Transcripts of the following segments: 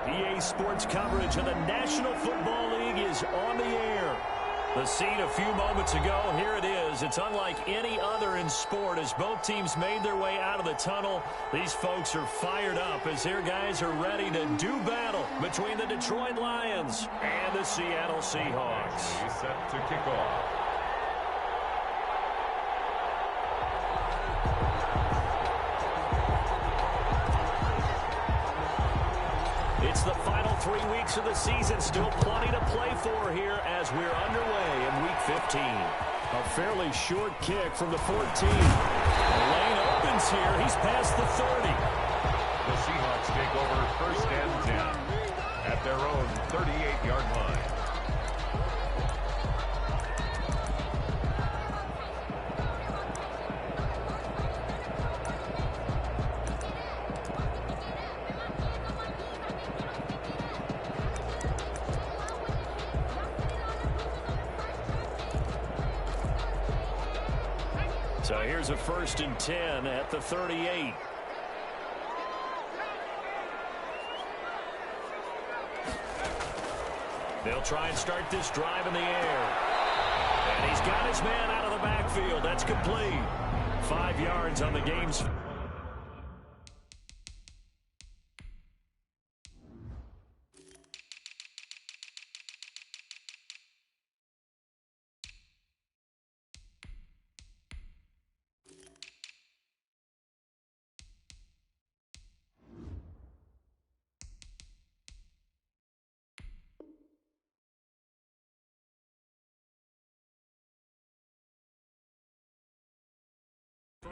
EA Sports coverage of the National Football League is on the air. The scene a few moments ago, here it is. It's unlike any other in sport as both teams made their way out of the tunnel. These folks are fired up as their guys are ready to do battle between the Detroit Lions and the Seattle Seahawks. He's set to kick off. It's the final 3 weeks of the season. Still plenty to play for here as we're underway in Week 15. A fairly short kick from the 14. The lane opens here. He's past the 30. The Seahawks take over first and 10 at their own 38-yard line. So here's a 1st and 10 at the 38. They'll try and start this drive in the air. And he's got his man out of the backfield. That's complete. 5 yards on the game's.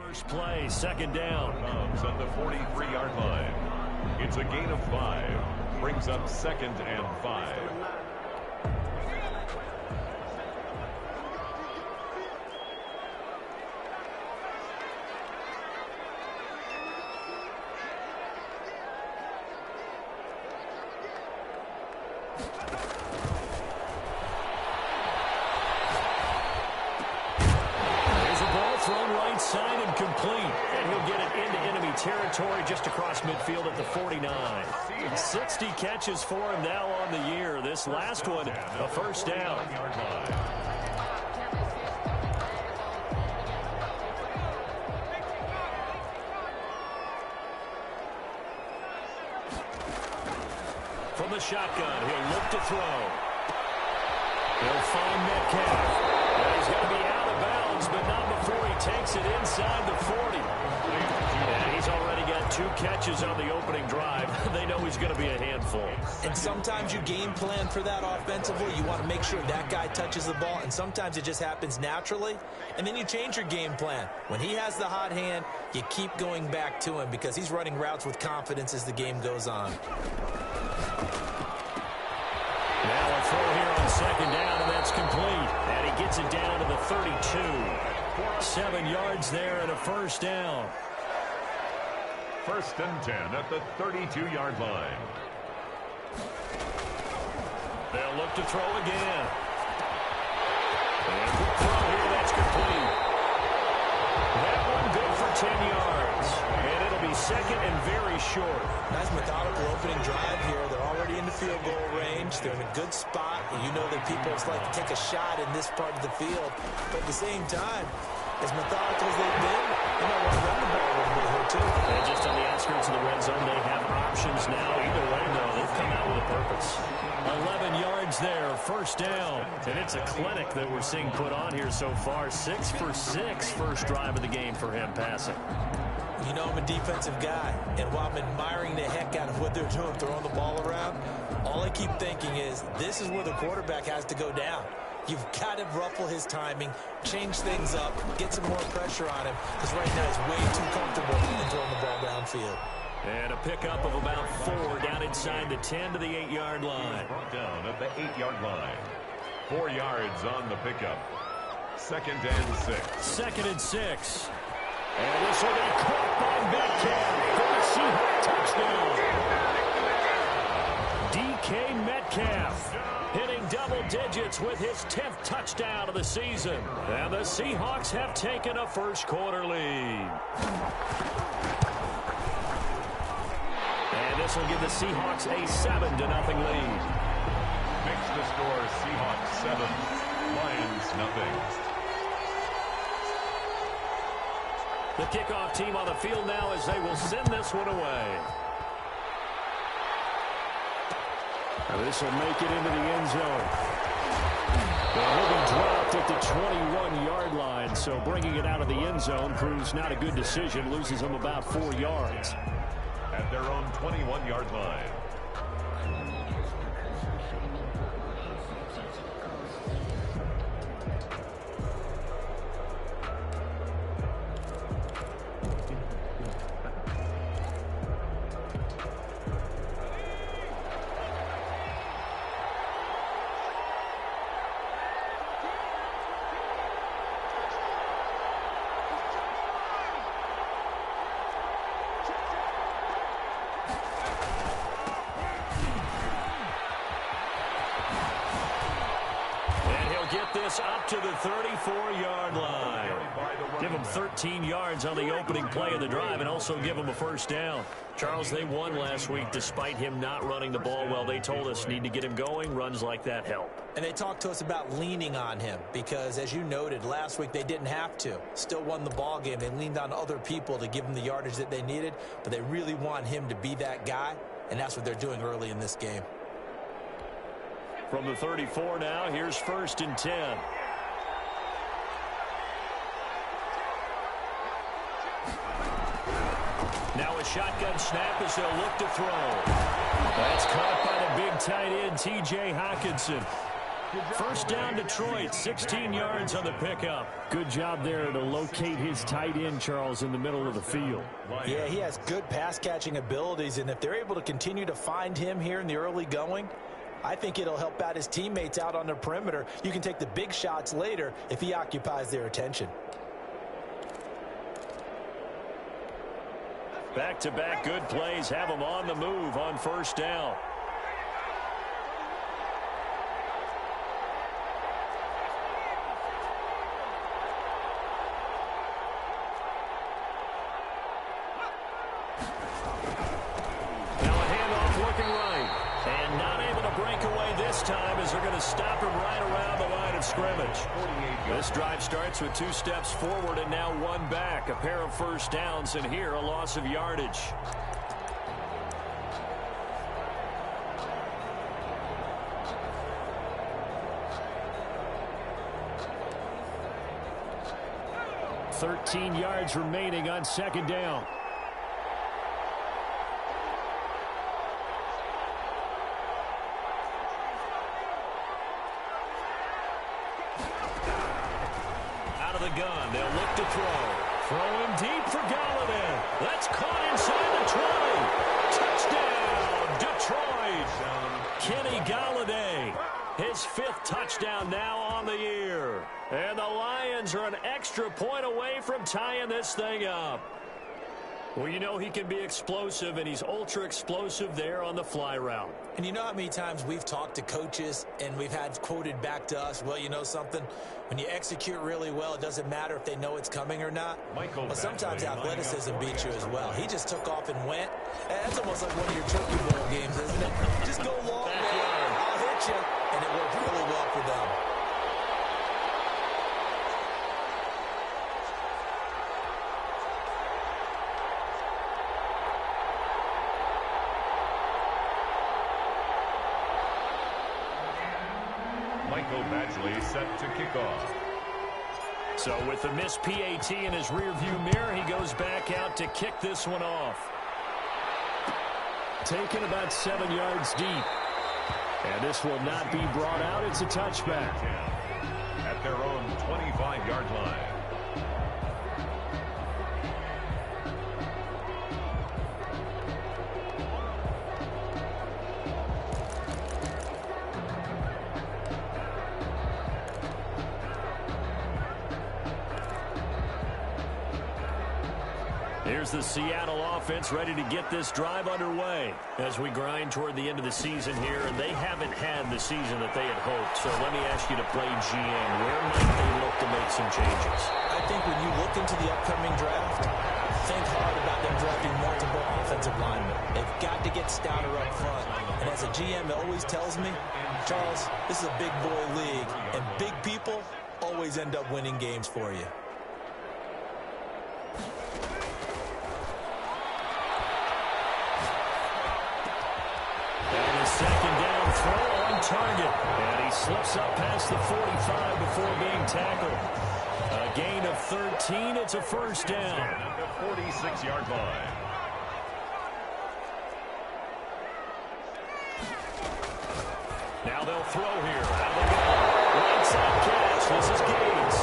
First play, 2nd down. Comes on the 43-yard line. It's a gain of 5. Brings up 2nd and 5. Side and complete, and he'll get it into enemy territory just across midfield at the 49. 60 catches for him now on the year. This last one, a 1st down. From the shotgun, he'll look to throw. He'll find Metcalf. He's going to be out of bounds, but not before he takes it inside the 40. And he's already got 2 catches on the opening drive. They know he's going to be a handful. And sometimes you game plan for that offensively. You want to make sure that guy touches the ball, and sometimes it just happens naturally. And then you change your game plan. When he has the hot hand, you keep going back to him because he's running routes with confidence as the game goes on. Now a throw here on 2nd down, and that's complete. And he gets it down to the 32. 7 yards there and a 1st down. 1st and 10 at the 32-yard line. They'll look to throw again. And a quick throw here, that's complete. That one good for 10 yards. And it'll be 2nd and very short. Nice methodical opening drive here. They're already in the field goal range. They're in a good spot. And you know that people just like to take a shot in this part of the field. But at the same time, as methodical as they've been, they might want to run the ball a little bit here, too. And just on the outskirts of the red zone, they have options now. Either way, though, they've come out with a purpose. 11 yards there, 1st down. And it's a clinic that we're seeing put on here so far. 6 for 6, first drive of the game for him passing. You know I'm a defensive guy, and while I'm admiring the heck out of what they're doing, throwing the ball around, all I keep thinking is this is where the quarterback has to go down. You've got to ruffle his timing, change things up, get some more pressure on him, because right now he's way too comfortable in throwing the ball downfield. And a pickup of about 4 down inside the 10 to the 8-yard line. Brought down at the 8-yard line. 4 yards on the pickup. 2nd and 6. 2nd and 6. And this will be caught by Metcalf for the Seahawks touchdown. DK Metcalf hitting double digits with his 10th touchdown of the season. And the Seahawks have taken a first quarter lead. And this will give the Seahawks a 7-0 lead. Makes the score Seahawks 7, Lions nothing. The kickoff team on the field now as they will send this one away. And this will make it into the end zone. Well, he'll be dropped at the 21-yard line, so bringing it out of the end zone proves not a good decision. Loses him about 4 yards. At their own 21-yard line. Get this up to the 34-yard line. Give them 13 yards on the opening play of the drive and also give them a first down. Charles, they won last week despite him not running the ball well. They told us need to get him going. Runs like that help. And they talked to us about leaning on him because, as you noted, last week they didn't have to. Still won the ball game. They leaned on other people to give them the yardage that they needed, but they really want him to be that guy, and that's what they're doing early in this game. From the 34 now, here's 1st and 10. Now a shotgun snap as they'll look to throw. That's caught by the big tight end, T.J. Hockenson. First down, Detroit, 16 yards on the pickup. Good job there to locate his tight end, Charles, in the middle of the field. Yeah, he has good pass-catching abilities, and if they're able to continue to find him here in the early going, I think it'll help out his teammates out on the perimeter. You can take the big shots later if he occupies their attention. Back-to-back good plays have him on the move on first down. Now a handoff looking right. And not able to break away this time as they're going to stop him right around the line of scrimmage. This drive starts with 2 steps forward and now 1 back. A pair of first downs, and here a loss of yardage. "13 yards remaining on 2nd down. The gun. They'll look to throw. Throwing deep for Galladay. That's caught inside the 20. Touchdown, Detroit. Kenny Galladay. His 5th touchdown now on the year. And the Lions are an extra point away from tying this thing up. Well, you know he can be explosive, and he's ultra-explosive there on the fly route. And you know how many times we've talked to coaches and we've had quoted back to us, well, you know something? When you execute really well, it doesn't matter if they know it's coming or not. But sometimes athleticism beats you as well. He just took off and went. That's almost like one of your Turkey Bowl games, isn't it? Just go long way, I'll hit you. And it worked really well for them. Set to kick off. So with the missed PAT in his rearview mirror, he goes back out to kick this one off. Taken about 7 yards deep. And this will not be brought out. It's a touchback. At their own 25-yard line. Here's the Seattle offense ready to get this drive underway as we grind toward the end of the season here, and they haven't had the season that they had hoped. So let me ask you to play GM. Where might they look to make some changes? I think when you look into the upcoming draft, think hard about them drafting multiple offensive linemen. They've got to get get stouter up front. And as a GM, it always tells me, Charles, this is a big boy league, and big people always end up winning games for you. And a second down throw on target. And he slips up past the 45 before being tackled. A gain of 13. It's a first down. At the 46-yard line. Now they'll throw here. Out they go. Right side catch. This is Gates.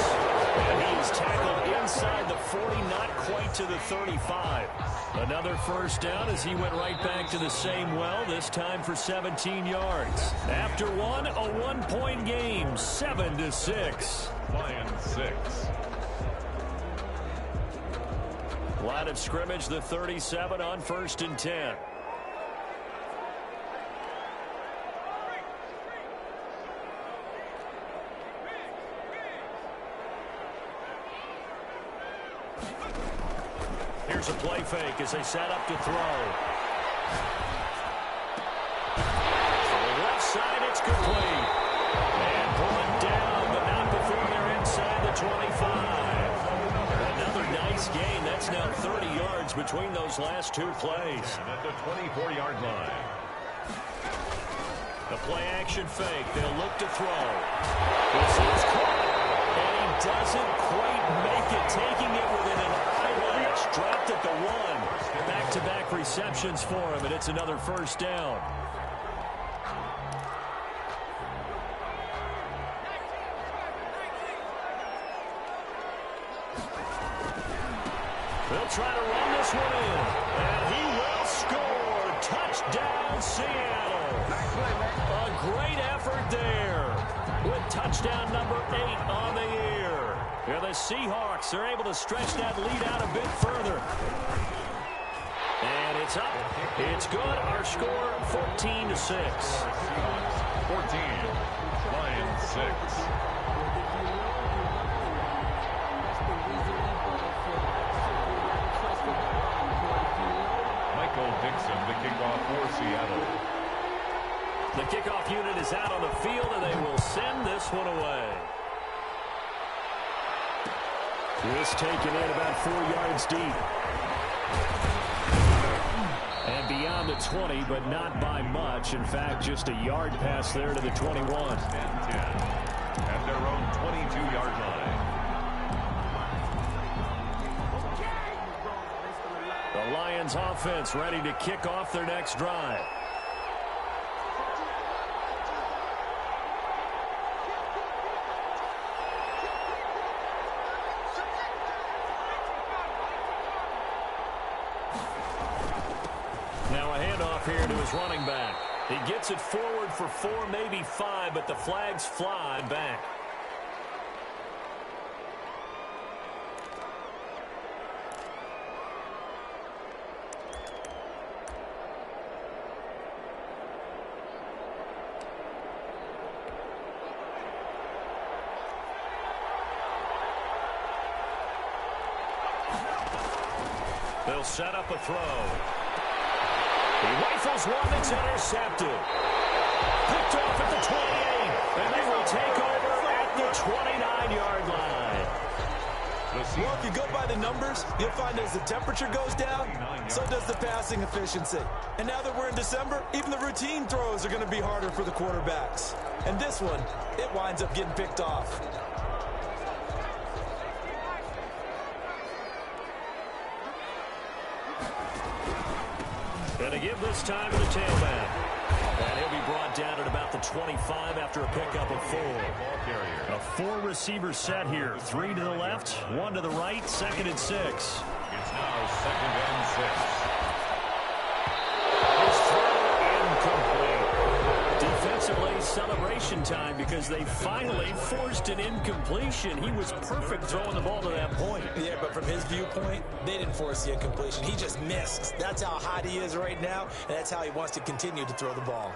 And he is tackled inside the 40, not quite to the 35. Another first down as he went right back to the same well, this time for 17 yards. After one, a one-point game, 7-6. Lions 6. Line of scrimmage, the 37 on 1st and 10. Here's a play fake as they set up to throw. To the left side, it's complete. And brought down, but not before they're inside the 25. Another nice gain. That's now 30 yards between those last two plays. And at the 24-yard line. The play action fake. They'll look to throw. This is caught. And he doesn't quite make it, taking it within an eyelash. Dropped at the 1. Back-to-back receptions for him, and it's another first down. They'll try to run this one in. And he will score. Touchdown, Seattle. A great effort there with touchdown number 8 on the year. Here the Seahawks are able to stretch that lead out a bit further. And it's up. It's good. Our score 14-6. 14. Lions 6. Dixon, the kickoff for Seattle. The kickoff unit is out on the field, and they will send this one away. This taken in about 4 yards deep. And beyond the 20, but not by much. In fact, just a yard pass there to the 21. And 10 at their own 22-yard line. The Lions offense ready to kick off their next drive. Now a handoff here to his running back. He gets it forward for 4, maybe 5, but the flags fly back. They'll set up a throw. He rifles one that's intercepted. Picked off at the 28. And they will take over at the 29-yard line. Well, if you go by the numbers, you'll find as the temperature goes down, so does the passing efficiency. And now that we're in December, even the routine throws are going to be harder for the quarterbacks. And this one, it winds up getting picked off. And to give this time to the tailback. And he'll be brought down at about the 25 after a pickup of 4. A 4-receiver set here. 3 to the left, 1 to the right, 2nd and 6. It's now 2nd and 6. His throw incomplete. Defensively, celebration time because they finally forced an incompletion. He was perfect throwing the ball to that point. Yeah, but from his viewpoint, they didn't force the incompletion. He just missed. That's how hot he is right now, and that's how he wants to continue to throw the ball.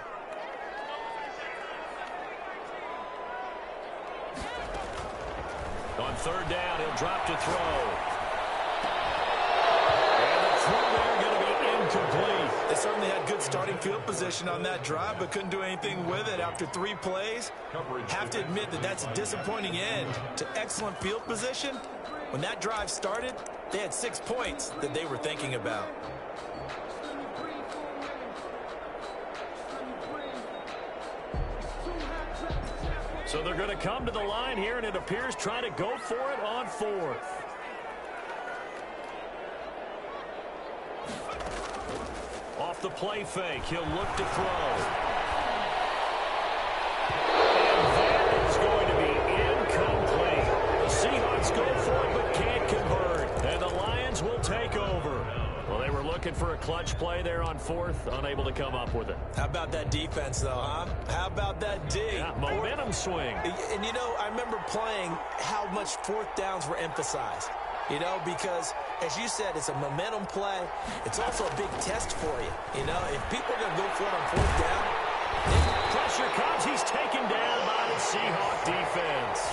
On 3rd down, he'll drop to throw. And the throw there going to be incomplete. The certainly had good starting field position on that drive, but couldn't do anything with it after 3 plays. Have to admit that that's a disappointing end to excellent field position. When that drive started, they had 6 points that they were thinking about. So they're going to come to the line here, and it appears trying to go for it on 4th. Off the play fake, he'll look to throw. And that is going to be incomplete. The Seahawks go for it but can't convert, and the Lions will take over. Well, they were looking for a clutch play there on 4th, unable to come up with it. How about that defense, though, huh? How about that D? Yeah, momentum swing. And, you know, I remember playing how much 4th downs were emphasized. You know, because, as you said, it's a momentum play. It's also a big test for you. You know, if people are going to go for it on 4th down. Pressure comes. He's taken down by the Seahawk defense.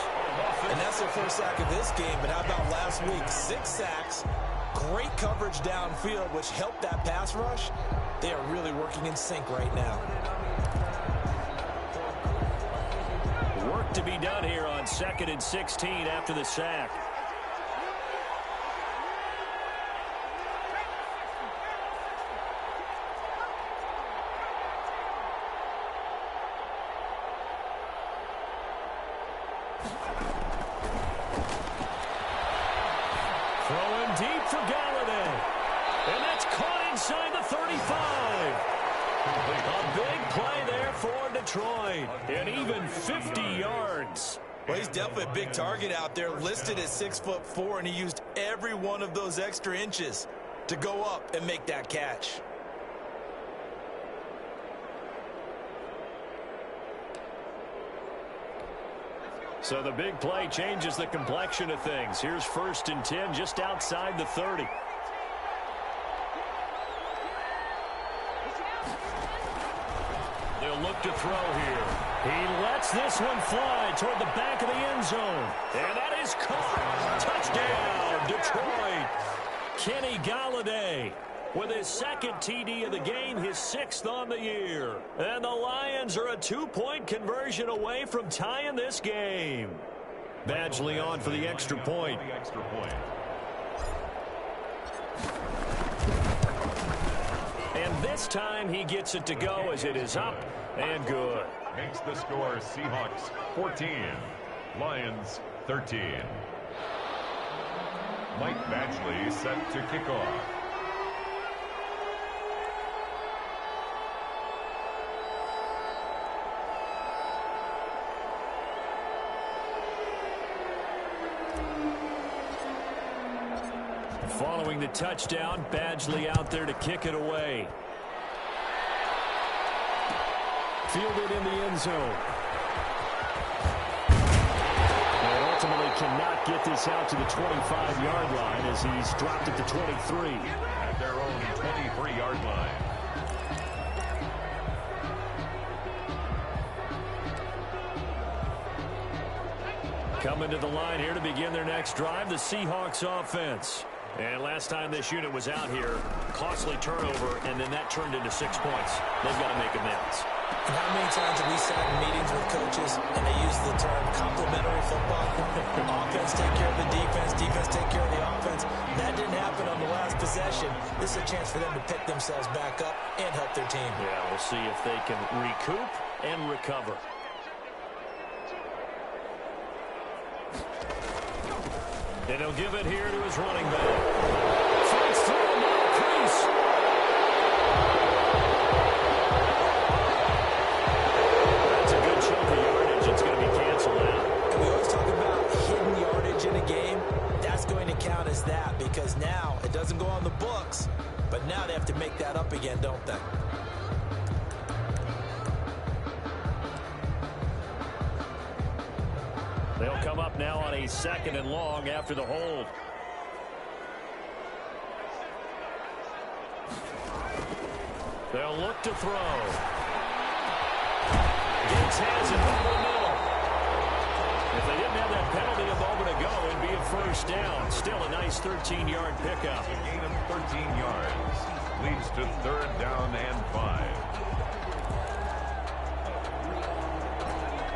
And that's the first sack of this game. But how about last week? 6 sacks. Great coverage downfield, which helped that pass rush. They are really working in sync right now. Work to be done here on 2nd and 16 after the sack. Throwing deep for Galladay. And that's caught inside the 35. A big play there for Detroit. And even 50 yards. Well, he's definitely a big target out there, listed at 6'4", and he used every one of those extra inches to go up and make that catch. So the big play changes the complexion of things. Here's 1st and 10 just outside the 30. They'll look to throw here. He lets this one fly toward the back of the end zone. And that is caught. Touchdown, Detroit. Kenny Galladay with his 2nd TD of the game, his 6th on the year. And the Lions are a 2-point conversion away from tying this game. Badgley on for the extra point. And this time he gets it to go as it is up and good. Makes the score Seahawks 14, Lions 13. Mike Badgley set to kick off. Following the touchdown, Badgley out there to kick it away. Fielded in the end zone. And ultimately cannot get this out to the 25-yard line as he's dropped it to 23. At their own 23-yard line. Coming to the line here to begin their next drive, the Seahawks offense. And last time this unit was out here, costly turnover, and then that turned into 6 points. They've got to make amends. And how many times have we sat in meetings with coaches and they use the term complementary football? Offense take care of the defense, defense take care of the offense. That didn't happen on the last possession. This is a chance for them to pick themselves back up and help their team. Yeah, we'll see if they can recoup and recover. And he'll give it here to his running back. Fights through the crease. That's a good chunk of yardage. It's going to be canceled out. And we always talk about hidden yardage in a game. That's going to count as that because now it doesn't go on the books, but now they have to make that up again, don't they? They'll come up now on a 2nd and long after the hold. They'll look to throw. Diggs has it over the middle. If they didn't have that penalty a moment ago, it'd be a 1st down. Still a nice 13-yard pickup. A gain of 13 yards. leads to 3rd down and 5.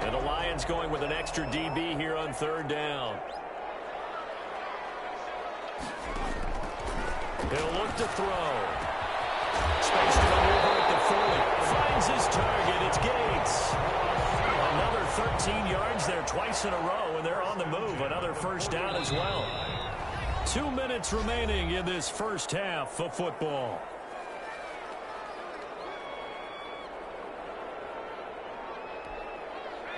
And the Lions going with an extra DB here on 3rd down. He'll look to throw. Space to maneuver at the 40. Finds his target. It's Gates. Another 13 yards there twice in a row, and they're on the move. Another 1st down as well. 2 minutes remaining in this first half of football.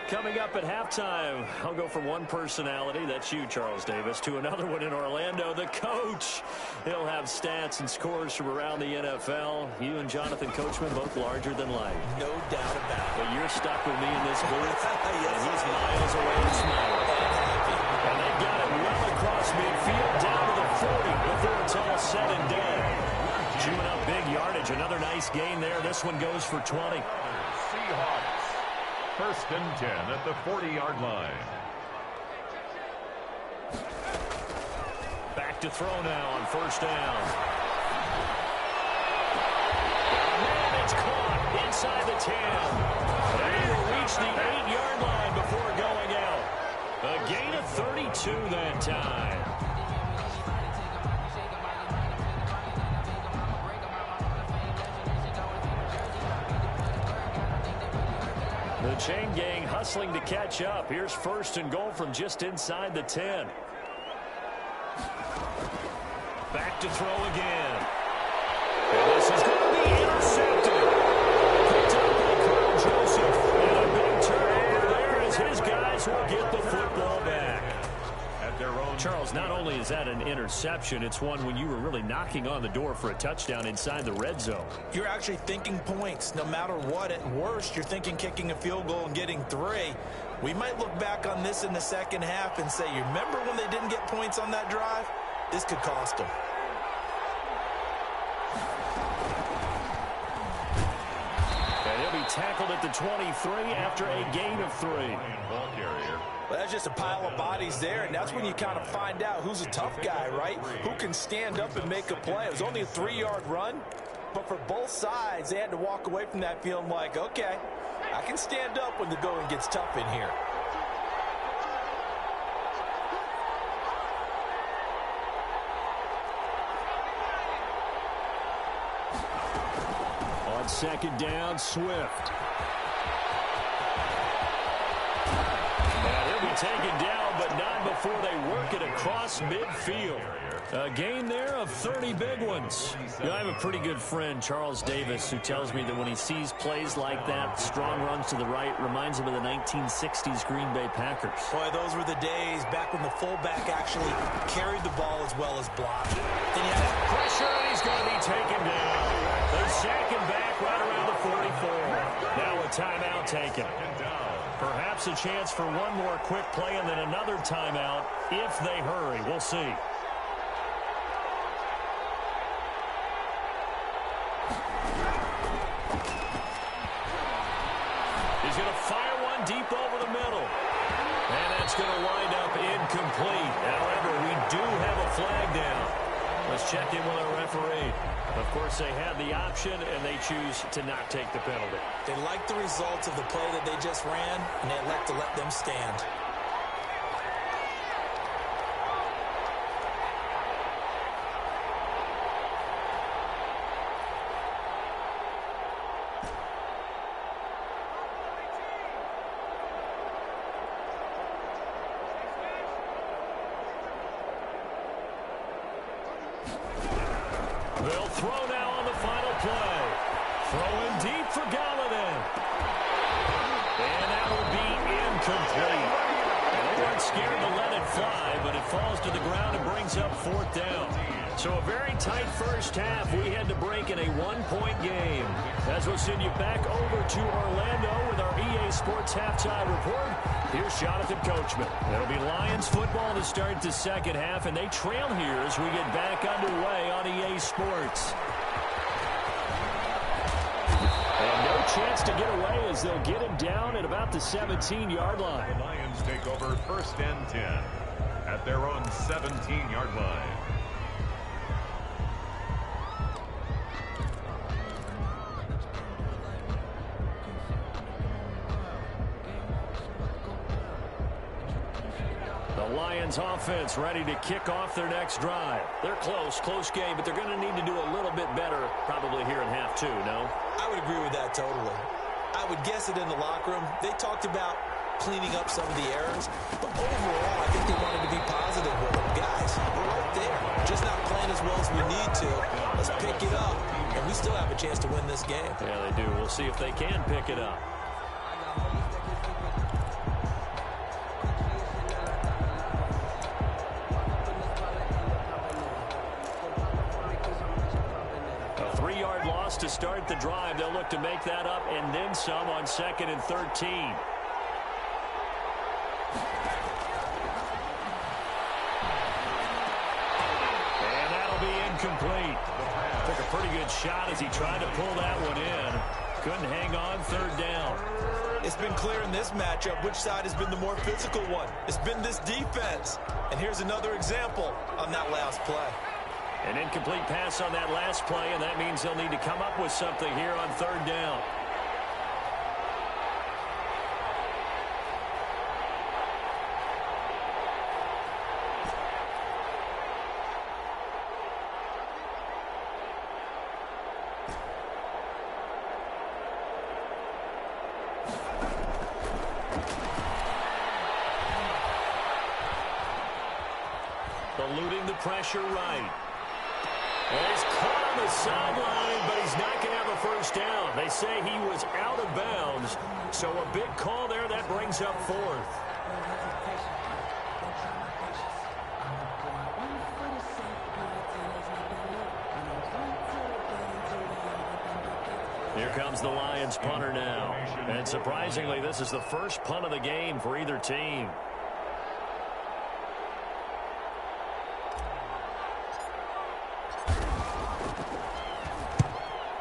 Coming up at halftime, I'll go from one personality, that's you, Charles Davis, to another one in Orlando, the coach. He'll have stats and scores from around the NFL. You and Jonathan Coachman, both larger than life. No doubt about it. But you're stuck with me in this booth, Yes, and he's miles away and smiling. And they've got it well across midfield, down to the 40 before it's all said and done. Chewing up big yardage, another nice gain there. This one goes for 20. Seahawks. 1st and 10 at the 40-yard line. Back to throw now on 1st down. Man, it's caught inside the 10. And he will reach the 8-yard line before going out. A gain of 32 that time. The chain gang hustling to catch up. Here's 1st and goal from just inside the 10. Back to throw again. And this is going to be intercepted. Picked up by Carl Joseph. And a big turnover there as his guys will get the football back. At their own. Charles, not only is that an interception, it's one when you were really knocking on the door for a touchdown inside the red zone. You're actually thinking points. No matter what, at worst, you're thinking kicking a field goal and getting 3. We might look back on this in the second half and say, you remember when they didn't get points on that drive? This could cost them. And he'll be tackled at the 23 after a gain of 3. Ball carrier. Well, that's just a pile of bodies there, and that's when you kind of find out who's a tough guy, right? Who can stand up and make a play. It was only a 3-yard run, but for both sides, they had to walk away from that feeling like, okay, I can stand up when the going gets tough in here. On 2nd down, Swift. And he'll be taken down, but not before they work it across midfield. A gain there of 30 big ones. You know, I have a pretty good friend, Charles Davis, who tells me that when he sees plays like that, strong runs to the right, reminds him of the 1960s Green Bay Packers. Boy, those were the days back when the fullback actually carried the ball as well as blocked. Then you had Pressure, and he's going to be taken down. They sack him back right around the 44. Now a timeout taken. Perhaps a chance for one more quick play and then another timeout if they hurry. We'll see. He's going to fire one deep over the middle. And that's going to wind up incomplete. However, we do have a flag down. Let's check in with our referee. Of course, they had the option, and they choose to not take the penalty. They like the results of the play that they just ran, and they elect to let them stand. They'll throw now on the final play. Throwing deep for Galladay. And that will be incomplete. They weren't scared to let it fly, but it falls to the ground and brings up 4th down. So a very tight first half. We had to break in a one-point game. As we'll send you back over to Orlando with our EA Sports Halftime Report. Here's Jonathan Coachman. It'll be Lions football to start the second half, and they trail here as we get back underway on EA Sports. And no chance to get away as they'll get him down at about the 17-yard line. The Lions take over 1st and 10 at their own 17-yard line. The Lions offense ready to kick off their next drive. They're close game, but they're going to need to do a little bit better probably here in half two, no? I would agree with that totally. I would guess it in the locker room. They talked about cleaning up some of the errors, but overall, I think they wanted to be positive with them. Guys, we're right there. Just not playing as well as we need to. Let's pick it up, and we still have a chance to win this game. Yeah, they do. We'll see if they can pick it up. To start the drive, they'll look to make that up and then some on 2nd and 13. And that'll be incomplete. Took a pretty good shot as he tried to pull that one in. Couldn't hang on 3rd down. It's been clear in this matchup which side has been the more physical one. It's been this defense. And here's another example on that last play. An incomplete pass on that last play, and that means they'll need to come up with something here on 3rd down. Eluding the pressure right. And he's caught on the sideline, but he's not going to have a first down. They say he was out of bounds, so a big call there that brings up 4th. Here comes the Lions punter now. And surprisingly, this is the first punt of the game for either team.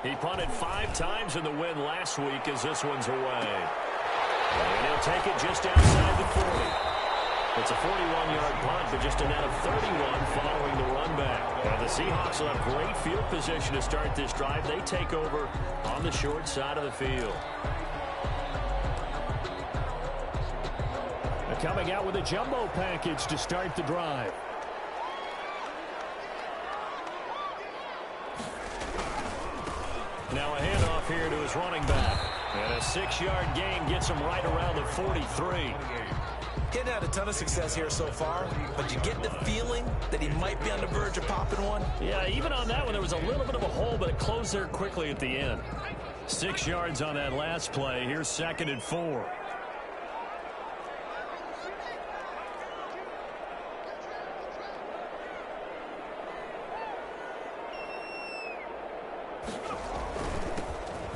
He punted 5 times in the win last week as this one's away. And he'll take it just outside the 40. It's a 41-yard punt, but just a net of 31 following the run back. Now the Seahawks will have great field position to start this drive. They take over on the short side of the field. They're coming out with a jumbo package to start the drive. Now a handoff here to his running back. And a 6-yard gain gets him right around the 43. He hadn't had a ton of success here so far, but you get the feeling that he might be on the verge of popping one. Yeah, even on that one, there was a little bit of a hole, but it closed there quickly at the end. 6 yards on that last play. Here's 2nd and 4.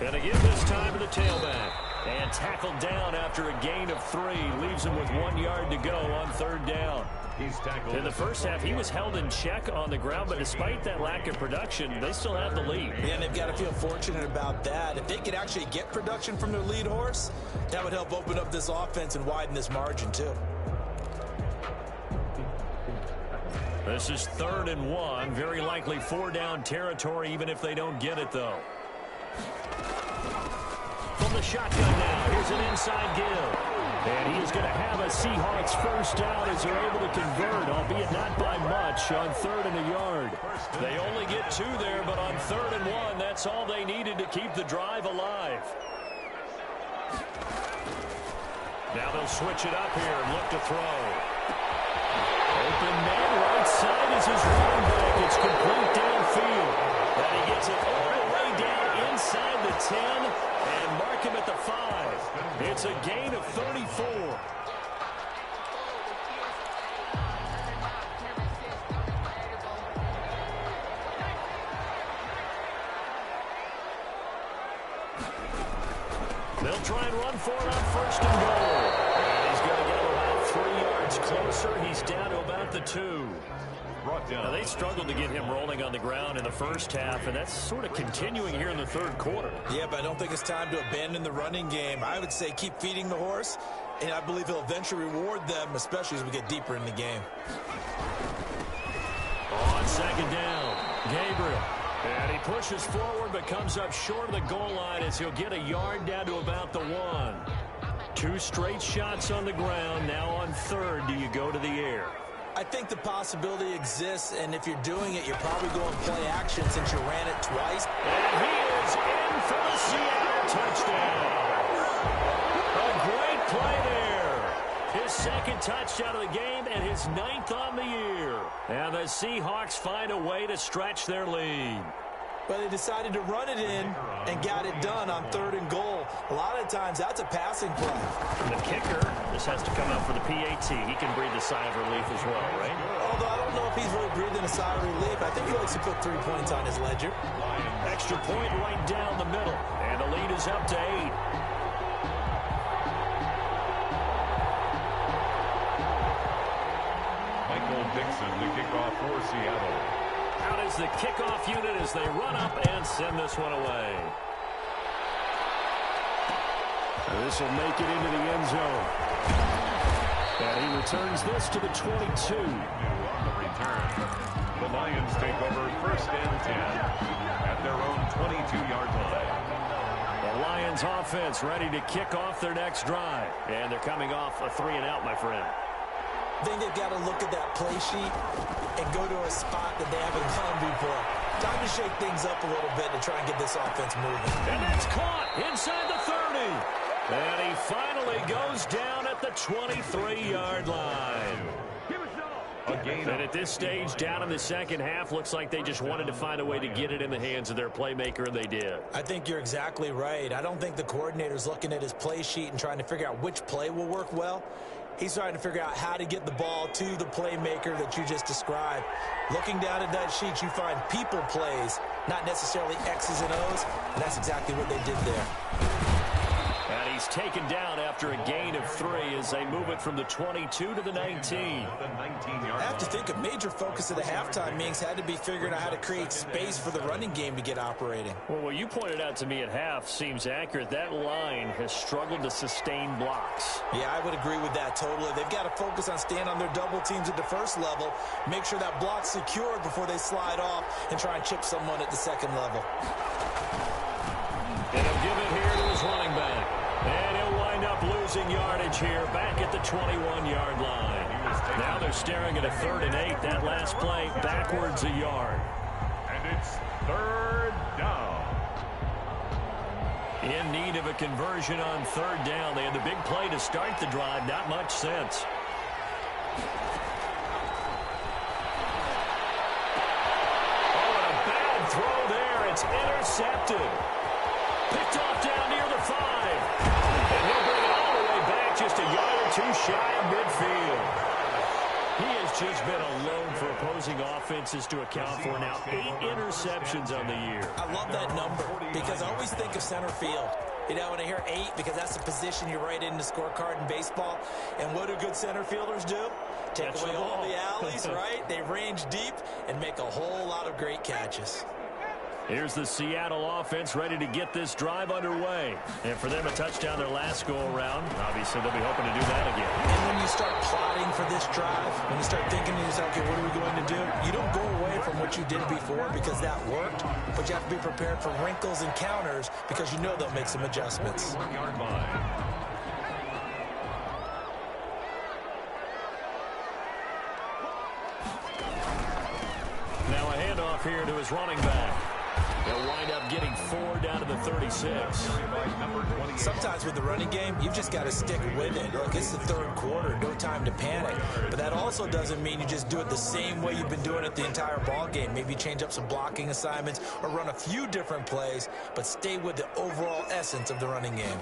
And again this time to the tailback. And tackled down after a gain of 3. Leaves him with 1 yard to go on 3rd down. He's tackled. In the first half, he was held in check on the ground, but despite that lack of production, they still have the lead. Yeah, and they've got to feel fortunate about that. If they could actually get production from their lead horse, that would help open up this offense and widen this margin too. This is 3rd and 1. Very likely 4-down territory, even if they don't get it, though. From the shotgun now, here's an inside give. And he is going to have a Seahawks first down as they're able to convert, albeit not by much, on 3rd and a yard. They only get 2 there, but on 3rd and 1, that's all they needed to keep the drive alive. Now they'll switch it up here and look to throw. Open man, right side is his running back. It's complete downfield. And he gets it all the way down inside the 10 and mark him at the 5. It's a gain of 34. They'll try and run for it on 1st and goal. And he's going to get about 3 yards closer. He's down to about the 2. Now, they struggled to get him rolling on the ground in the first half, and that's sort of continuing here in the 3rd quarter. Yeah, but I don't think it's time to abandon the running game. I would say keep feeding the horse, and I believe he'll eventually reward them, especially as we get deeper in the game. On 2nd down, Gabriel. And he pushes forward but comes up short of the goal line as he'll get a yard down to about the 1. 2 straight shots on the ground. Now on third, do you go to the air? I think the possibility exists, and if you're doing it, you're probably going play action since you ran it twice. And he is in for the Seattle touchdown. A great play there. His second touchdown of the game and his 9th on the year. And the Seahawks find a way to stretch their lead. But they decided to run it in and got it done on 3rd and goal. A lot of times, that's a passing play. And the kicker, this has to come out for the PAT. He can breathe a sigh of relief as well, right? Although I don't know if he's really breathing a sigh of relief. I think he likes to put 3 points on his ledger. Extra point right down the middle. And the lead is up to 8. Michael Dixon, the kickoff for Seattle. Out is the kickoff unit as they run up and send this one away. This will make it into the end zone. And he returns this to the 22. On the return, the Lions take over 1st and 10 at their own 22-yard line. The Lions offense ready to kick off their next drive. And they're coming off a 3-and-out, my friend. I think they've got to look at that play sheet and go to a spot that they haven't gone before. Time to shake things up a little bit to try and get this offense moving. And that's caught inside the 30. And he finally goes down at the 23-yard line. And at this stage, down in the second half, looks like they just wanted to find a way to get it in the hands of their playmaker, and they did. I think you're exactly right. I don't think the coordinator's looking at his play sheet and trying to figure out which play will work well. He's trying to figure out how to get the ball to the playmaker that you just described. Looking down at that sheet, you find people plays, not necessarily X's and O's, and that's exactly what they did there. And he's taken down after a gain of 3 as they move it from the 22 to the 19. I have to think a major focus of the halftime meetings had to be figuring out how to create space for the running game to get operating. Well, what you pointed out to me at half seems accurate. That line has struggled to sustain blocks. Yeah, I would agree with that totally. They've got to focus on staying on their double teams at the first level, make sure that block's secured before they slide off and try and chip someone at the second level. And he'll give it here to his running back. And he'll wind up losing yardage here back at the 21-yard line. Now they're staring at a 3rd and 8. That last play backwards a yard. And it's 3rd down. In need of a conversion on 3rd down. They had the big play to start the drive. Not much sense. Oh, and a bad throw there. It's intercepted. Picked off down near the 5. And he'll bring it all the way back just a yard or 2 shy of midfield. He has just been alone for opposing offenses to account for now 8 interceptions on the year. I love that number because I always think of center field. You know, when I hear 8, because that's the position you write in the scorecard in baseball. And what do good center fielders do? Take away all the alleys, right? They range deep and make a whole lot of great catches. Here's the Seattle offense ready to get this drive underway. And for them, a touchdown their last go-around. Obviously, they'll be hoping to do that again. And when you start plotting for this drive, when you start thinking to yourself, okay, what are we going to do? You don't go away from what you did before because that worked, but you have to be prepared for wrinkles and counters because you know they'll make some adjustments. 1-yard line. Now a handoff here to his running back. They'll wind up getting 4 down to the 36. Sometimes with the running game, you've just got to stick with it. Look, it's the 3rd quarter, no time to panic. But that also doesn't mean you just do it the same way you've been doing it the entire ball game. Maybe change up some blocking assignments or run a few different plays, but stay with the overall essence of the running game.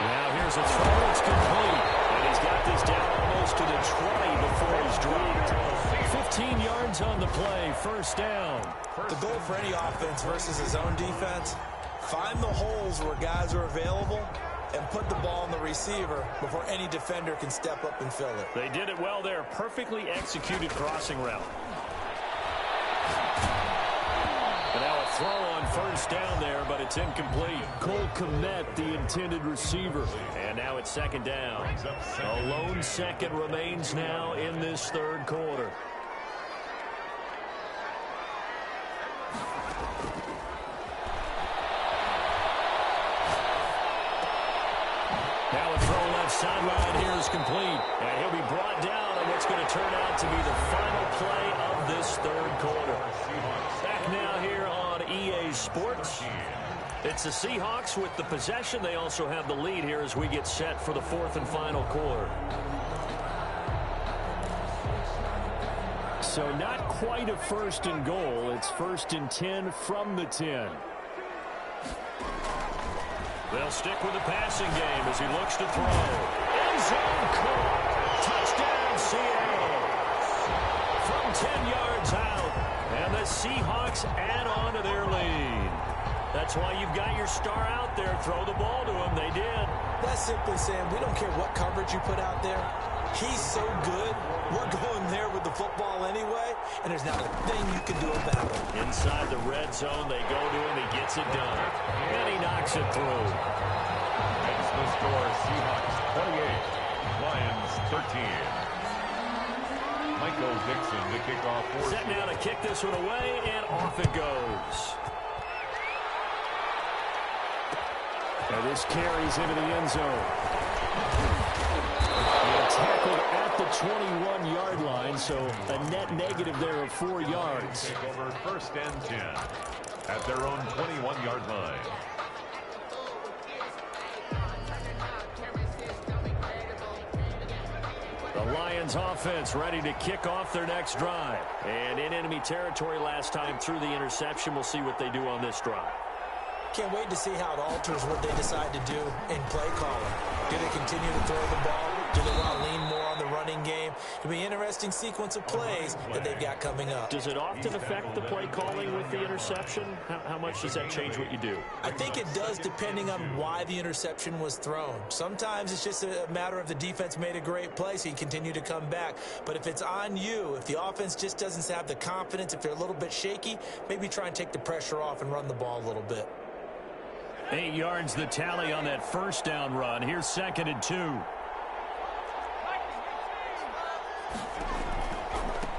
Now here's a throw. It's complete. And he's got this down almost to the 20 before he's dropped. 15 yards on the play. 1st down. The goal for any offense versus his own defense, find the holes where guys are available and put the ball on the receiver before any defender can step up and fill it. They did it well there. Perfectly executed crossing route. And now a throw on 1st down there, but it's incomplete. Cole Kmet, the intended receiver. And now it's 2nd down. A lone second remains now in this 3rd quarter. pass complete. And he'll be brought down on what's going to turn out to be the final play of this third quarter. Back now here on EA Sports. It's the Seahawks with the possession. They also have the lead here as we get set for the fourth and final quarter. So not quite a first and goal. It's first and 10 from the 10. They'll stick with the passing game as he looks to throw. End zone caught. Touchdown Seahawks. From 10 yards out. And the Seahawks add on to their lead. That's why you've got your star out there. Throw the ball to him. They did. That's simply saying we don't care what coverage you put out there. He's so good. We're going there with the football anyway, and there's not a thing you can do about it. Inside the red zone, they go to him. He gets it done. And he knocks it through. That's the score. Seahawks 28, Lions 13. Michael Dixon to kick off. Set now to kick this one away, and off it goes. Now this carries into the end zone. And tackled at the 21-yard line, so a net negative there of 4 yards. Take over first and 10 at their own 21-yard line. The Lions offense ready to kick off their next drive. And in enemy territory last time through the interception. We'll see what they do on this drive. Can't wait to see how it alters what they decide to do in play calling. Do they continue to throw the ball? Do they want to lean more on the running game? It'll be an interesting sequence of plays that they've got coming up. Does it often affect the play calling with the interception? How much does that change what you do? I think it does depending on why the interception was thrown. Sometimes it's just a matter of the defense made a great play, so you continue to come back. But if it's on you, if the offense just doesn't have the confidence, if they're a little bit shaky, maybe try and take the pressure off and run the ball a little bit. 8 yards the tally on that first down run. Here's second and 2.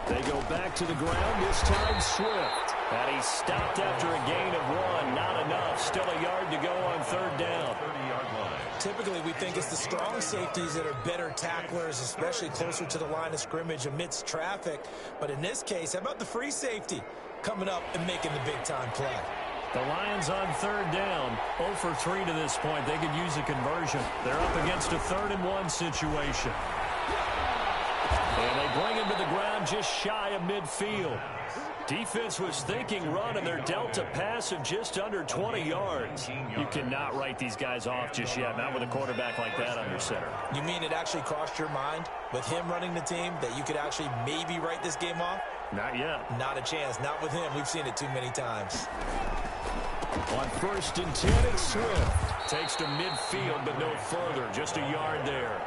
They go back to the ground, this time Swift. And he stopped after a gain of 1. Not enough. Still a yard to go on third down. 30-yard line. Typically, we think it's the strong safeties that are better tacklers, especially closer to the line of scrimmage amidst traffic. But in this case, how about the free safety coming up and making the big-time play? The Lions on third down, 0 for 3 to this point. They could use a conversion. They're up against a 3rd and 1 situation. And they bring him to the ground just shy of midfield. Defense was thinking run, and they're dealt a pass of just under 20 yards. You cannot write these guys off just yet, not with a quarterback like that under center. You mean it actually crossed your mind with him running the team that you could actually maybe write this game off? Not yet. Not a chance. Not with him. We've seen it too many times. On first and 10, it's Swift. Takes to midfield, but no further. Just a yard there.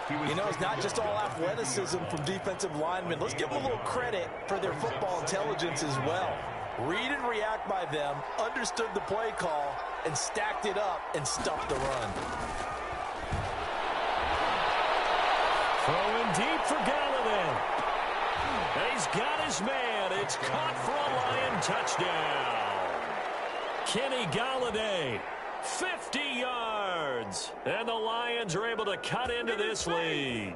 You know, it's not just all athleticism from defensive linemen. Let's give them a little credit for their football intelligence as well. Read and react by them, understood the play call, and stacked it up and stuffed the run. Throwing deep for Galladay. He's got his man. It's caught for a Lion touchdown. Kenny Galladay, 50 yards. And the Lions are able to cut into this lead.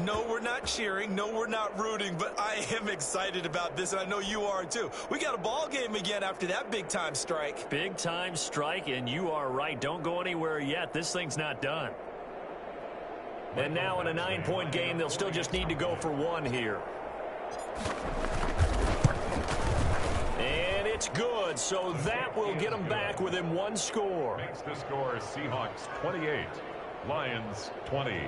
No, we're not cheering. No, we're not rooting. But I am excited about this, and I know you are too. We got a ball game again after that big-time strike. Big-time strike, and you are right. Don't go anywhere yet. This thing's not done. And now in a 9-point game, they'll still just need to go for 1 here. And it's good, so that will get them back within 1 score. Makes the score Seahawks 28, Lions 20.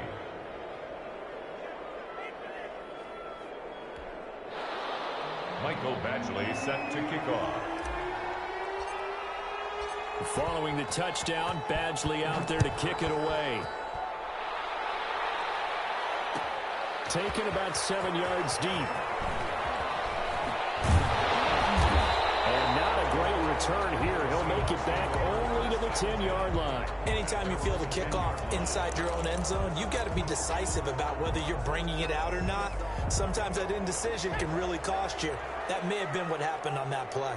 Michael Badgley set to kick off. Following the touchdown, Badgley out there to kick it away. Taken about 7 yards deep. And not a great return here. He'll make it back only to the 10-yard line. Anytime you feel the kickoff inside your own end zone, you've got to be decisive about whether you're bringing it out or not. Sometimes that indecision can really cost you. That may have been what happened on that play.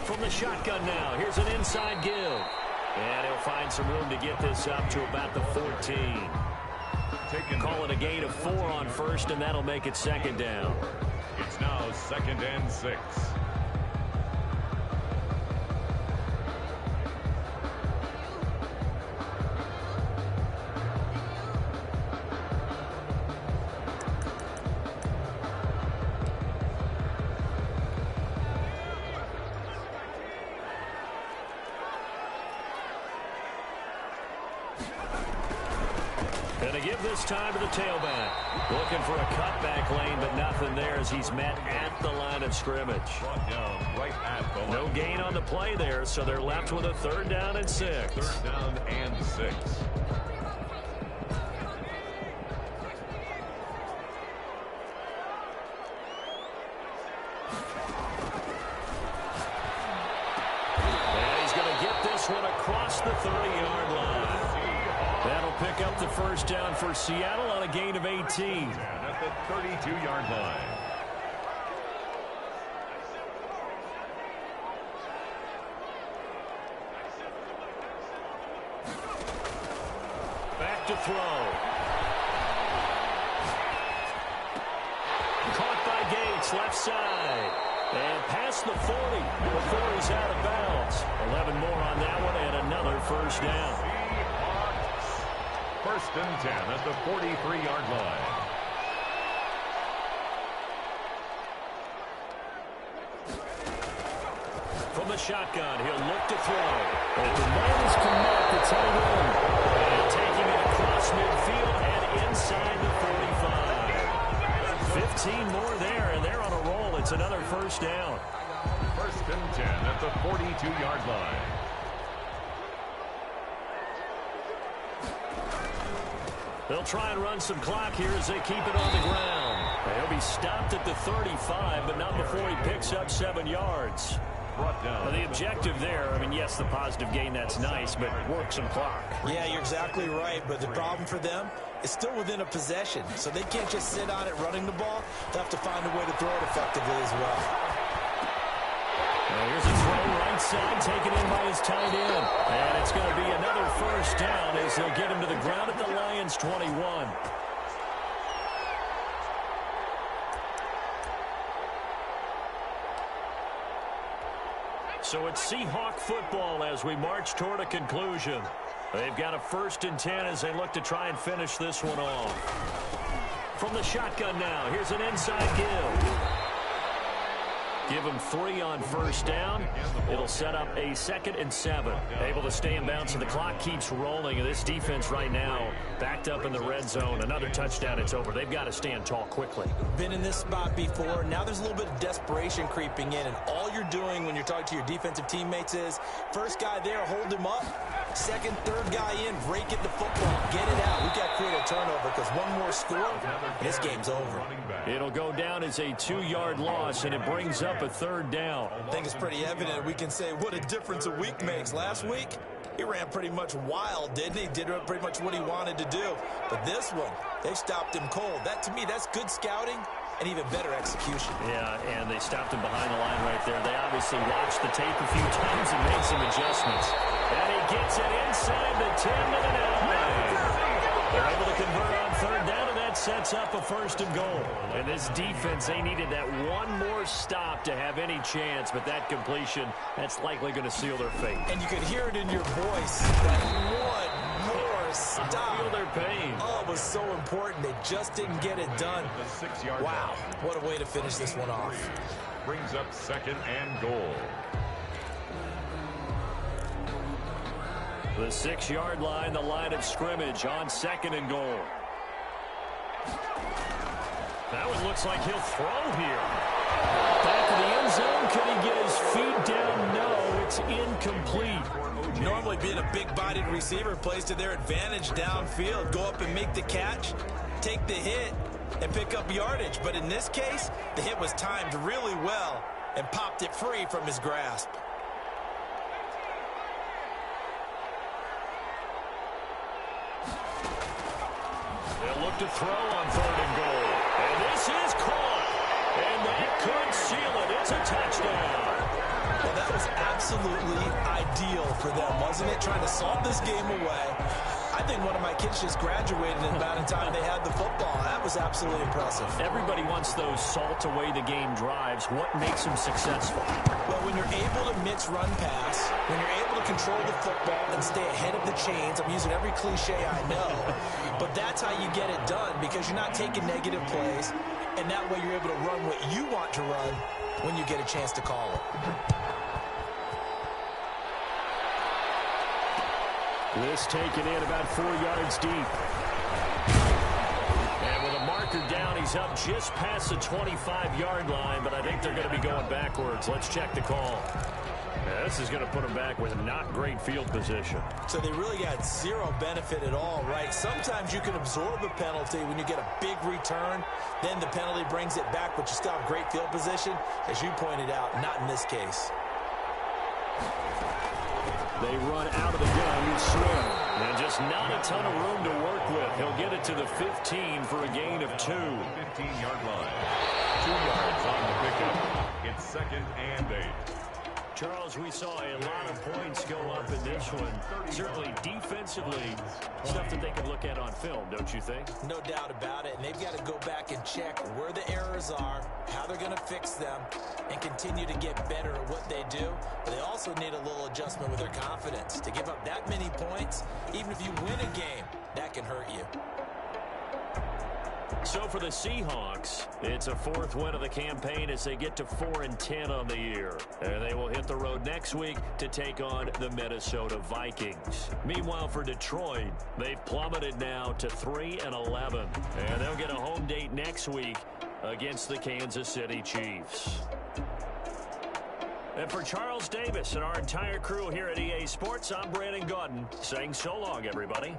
From the shotgun now, here's an inside give. And he'll find some room to get this up to about the 14. Call it a gain of 4 on first, and that'll make it second down. It's now 2nd and 6. Going to give this time to the tailback. Looking for a cutback lane, but nothing there as he's met at the line of scrimmage. Brought down right at the line. No gain on the play there, so they're left with a 3rd down and 6. 3rd down and 6. And he's going to get this one across the 30-yard line. That'll pick up the 1st down for Seattle on a gain of 18. At the 32-yard line. Back to throw. Caught by Gates, left side. And past the 40 before he's out of bounds. 11 more on that one and another 1st down. 1st and 10 at the 43-yard line. From the shotgun, he'll look to throw. But the man is connect the tight end. And taking it across midfield and inside the 45. 15 more there, and they're on a roll. It's another 1st down. 1st and 10 at the 42-yard line. They'll try and run some clock here as they keep it on the ground. He'll be stopped at the 35, but not before he picks up 7 yards. Well, the objective there, I mean, yes, the positive gain, that's nice, but work some clock. Yeah, you're exactly right, but the problem for them is still within a possession, so they can't just sit on it running the ball. They'll have to find a way to throw it effectively as well. Here's a throw right side, taken in by his tight end. And it's going to be another 1st down as they'll get him to the ground at the Lions' 21. So it's Seahawk football as we march toward a conclusion. They've got a 1st and 10 as they look to try and finish this one off. From the shotgun now, here's an inside give. Give him 3 on 1st down. It'll set up a 2nd and 7. Able to stay in bounds, and the clock keeps rolling. This defense right now backed up in the red zone. Another touchdown, it's over. They've got to stand tall quickly. Been in this spot before. Now there's a little bit of desperation creeping in, and all you're doing when you're talking to your defensive teammates is first guy there, hold him up. 2nd, 3rd guy in, rake it the football. Get it out. We've got to create a turnover because one more score, this game's over. It'll go down as a 2-yard loss, and it brings up a 3rd down. I think it's pretty evident. We can say what a difference a week makes. Last week, he ran pretty much wild, didn't he? Did pretty much what he wanted to do. But this one, they stopped him cold. That, to me, that's good scouting and even better execution. Yeah, and they stopped him behind the line right there. They obviously watched the tape a few times and made some adjustments. And he gets it inside the 10 to the 9. They're able to convert on 3rd down, and that sets up a 1st and goal. And this defense, they needed that one more stop to have any chance, but that completion, that's likely going to seal their fate. And you could hear it in your voice, that one more stop. Feel their pain. Oh, it was so important. They just didn't get it done. Wow, what a way to finish this one off. Brings up 2nd and goal. The 6-yard line, the line of scrimmage on 2nd and goal. That one looks like he'll throw here. Back of the end zone. Can he get his feet down? No, it's incomplete. Normally being a big-bodied receiver plays to their advantage downfield. Go up and make the catch, take the hit, and pick up yardage. But in this case, the hit was timed really well and popped it free from his grasp. They'll look to throw on 3rd and goal. And this is caught. And that could seal it. It's a touchdown. Well, that was absolutely ideal for them, wasn't it? Trying to solve this game away. I think one of my kids just graduated in about the time they had the football. That was absolutely impressive. Everybody wants those salt-away-the-game drives. What makes them successful? Well, when you're able to mix run-pass, when you're able to control the football and stay ahead of the chains, I'm using every cliche I know, but that's how you get it done because you're not taking negative plays, and that way you're able to run what you want to run when you get a chance to call it. This taken in about 4 yards deep. And with a marker down, he's up just past the 25-yard line, but I think they're going to be going backwards. Let's check the call. Yeah, this is going to put them back with not great field position. So they really got zero benefit at all, right? Sometimes you can absorb a penalty when you get a big return. Then the penalty brings it back, but you still have great field position. As you pointed out, not in this case. They run out of the gun, swim. And just not a ton of room to work with. He'll get it to the 15 for a gain of 2. 15-yard line. 2 yards on the pickup. It's 2nd and 8. Charles, we saw a lot of points go up in this one. Certainly defensively, stuff that they could look at on film, don't you think? No doubt about it. And they've got to go back and check where the errors are, how they're going to fix them, and continue to get better at what they do. But they also need a little adjustment with their confidence. To give up that many points, even if you win a game, that can hurt you. So for the Seahawks, it's a 4th win of the campaign as they get to 4-10 on the year. And they will hit the road next week to take on the Minnesota Vikings. Meanwhile, for Detroit, they've plummeted now to 3-11. And they'll get a home date next week against the Kansas City Chiefs. And for Charles Davis and our entire crew here at EA Sports, I'm Brandon Gaudin saying so long, everybody.